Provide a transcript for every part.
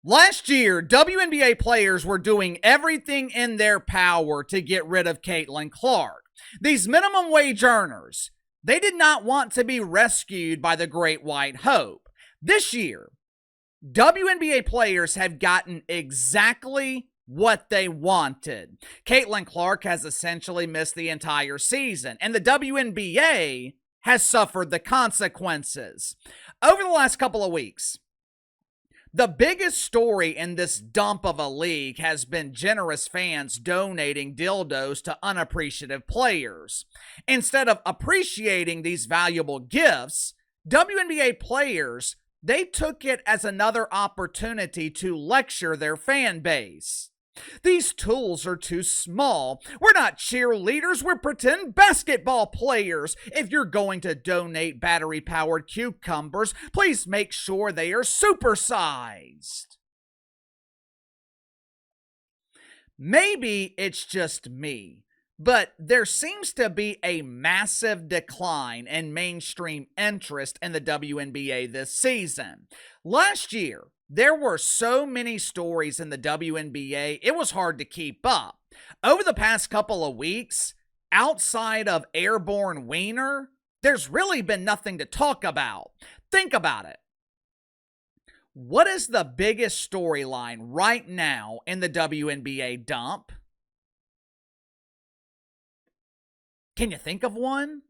Last year, WNBA players were doing everything in their power to get rid of Caitlin Clark. These minimum wage earners, they did not want to be rescued by the Great White Hope. This year, WNBA players have gotten exactly what they wanted. Caitlin Clark has essentially missed the entire season, and the WNBA has suffered the consequences. Over the last couple of weeks, the biggest story in this dump of a league has been generous fans donating dildos to unappreciative players. Instead of appreciating these valuable gifts, WNBA players, they took it as another opportunity to lecture their fan base. These tools are too small. We're not cheerleaders, we're pretend basketball players. If you're going to donate battery-powered cucumbers, please make sure they are supersized. Maybe it's just me, but there seems to be a massive decline in mainstream interest in the WNBA this season. Last year, there were so many stories in the WNBA, it was hard to keep up. Over the past couple of weeks, outside of Airborne Wiener, there's really been nothing to talk about. Think about it. What is the biggest storyline right now in the WNBA dump? Can you think of one?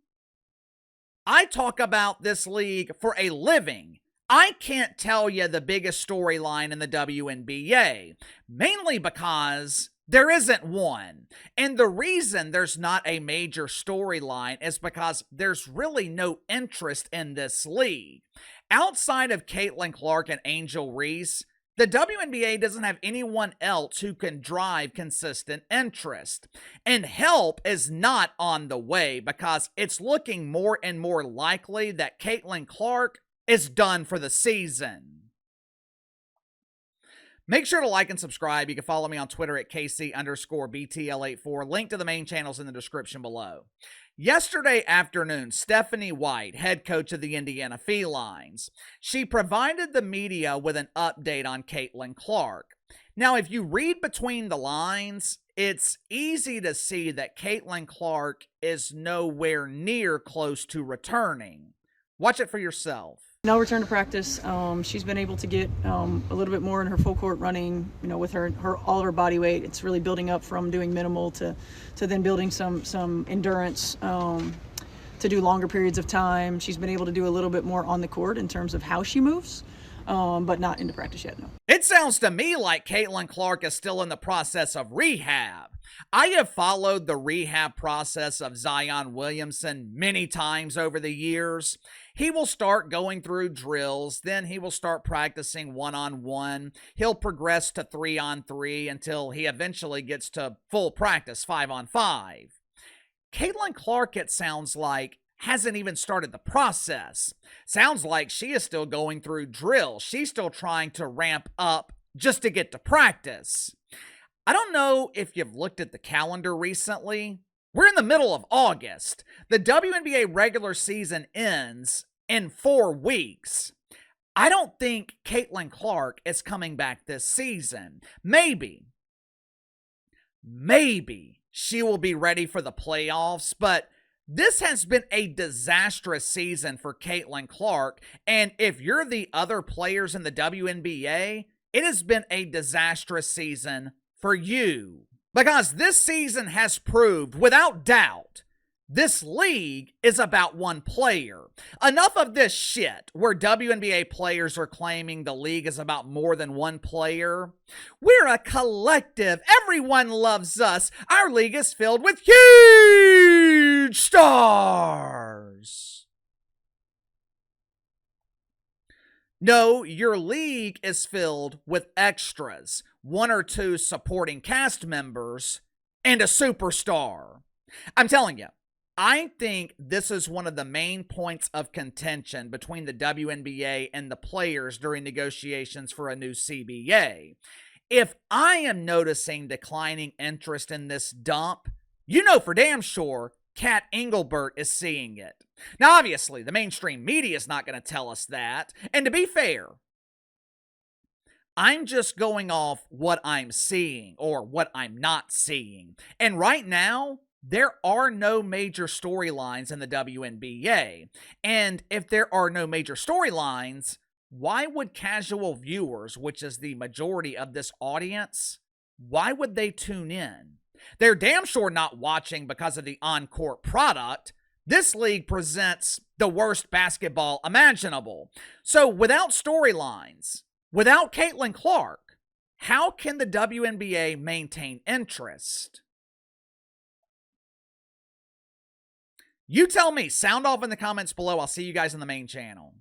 I talk about this league for a living. I can't tell you the biggest storyline in the WNBA, mainly because there isn't one. And the reason there's not a major storyline is because there's really no interest in this league. Outside of Caitlin Clark and Angel Reese, the WNBA doesn't have anyone else who can drive consistent interest. And help is not on the way because it's looking more and more likely that Caitlin Clark is done for the season. Make sure to like and subscribe. You can follow me on Twitter at KC_BTL84. Link to the main channels in the description below. Yesterday afternoon, Stephanie White, head coach of the Indiana Felines, she provided the media with an update on Caitlin Clark. Now, if you read between the lines, it's easy to see that Caitlin Clark is nowhere near close to returning. Watch it for yourself. No return to practice. She's been able to get a little bit more in her full court running, with her all her body weight. It's really building up from doing minimal to then building some endurance to do longer periods of time. She's been able to do a little bit more on the court in terms of how she moves, but not into practice yet, no. It sounds to me like Caitlin Clark is still in the process of rehab. I have followed the rehab process of Zion Williamson many times over the years. He will start going through drills, then he will start practicing one-on-one. He'll progress to 3-on-3 until he eventually gets to full practice 5-on-5. Caitlin Clark, it sounds like, hasn't even started the process. Sounds like she is still going through drills. She's still trying to ramp up just to get to practice. I don't know if you've looked at the calendar recently. We're in the middle of August. The WNBA regular season ends in 4 weeks. I don't think Caitlin Clark is coming back this season. Maybe she will be ready for the playoffs, but this has been a disastrous season for Caitlin Clark, and if you're the other players in the WNBA, it has been a disastrous season for you. Because this season has proved, without doubt, this league is about one player. Enough of this shit where WNBA players are claiming the league is about more than one player. We're a collective. Everyone loves us. Our league is filled with huge stars. No, your league is filled with extras, 1 or 2 supporting cast members, and a superstar. I'm telling you, I think this is one of the main points of contention between the WNBA and the players during negotiations for a new CBA. If I am noticing declining interest in this dump, you know for damn sure Kat Engelbert is seeing it. Now, obviously, the mainstream media is not going to tell us that. And to be fair, I'm just going off what I'm seeing or what I'm not seeing. And right now, there are no major storylines in the WNBA. And if there are no major storylines, why would casual viewers, which is the majority of this audience, why would they tune in? They're damn sure not watching because of the on-court product. This league presents the worst basketball imaginable. So without storylines, without Caitlin Clark, how can the WNBA maintain interest? You tell me. Sound off in the comments below. I'll see you guys in the main channel.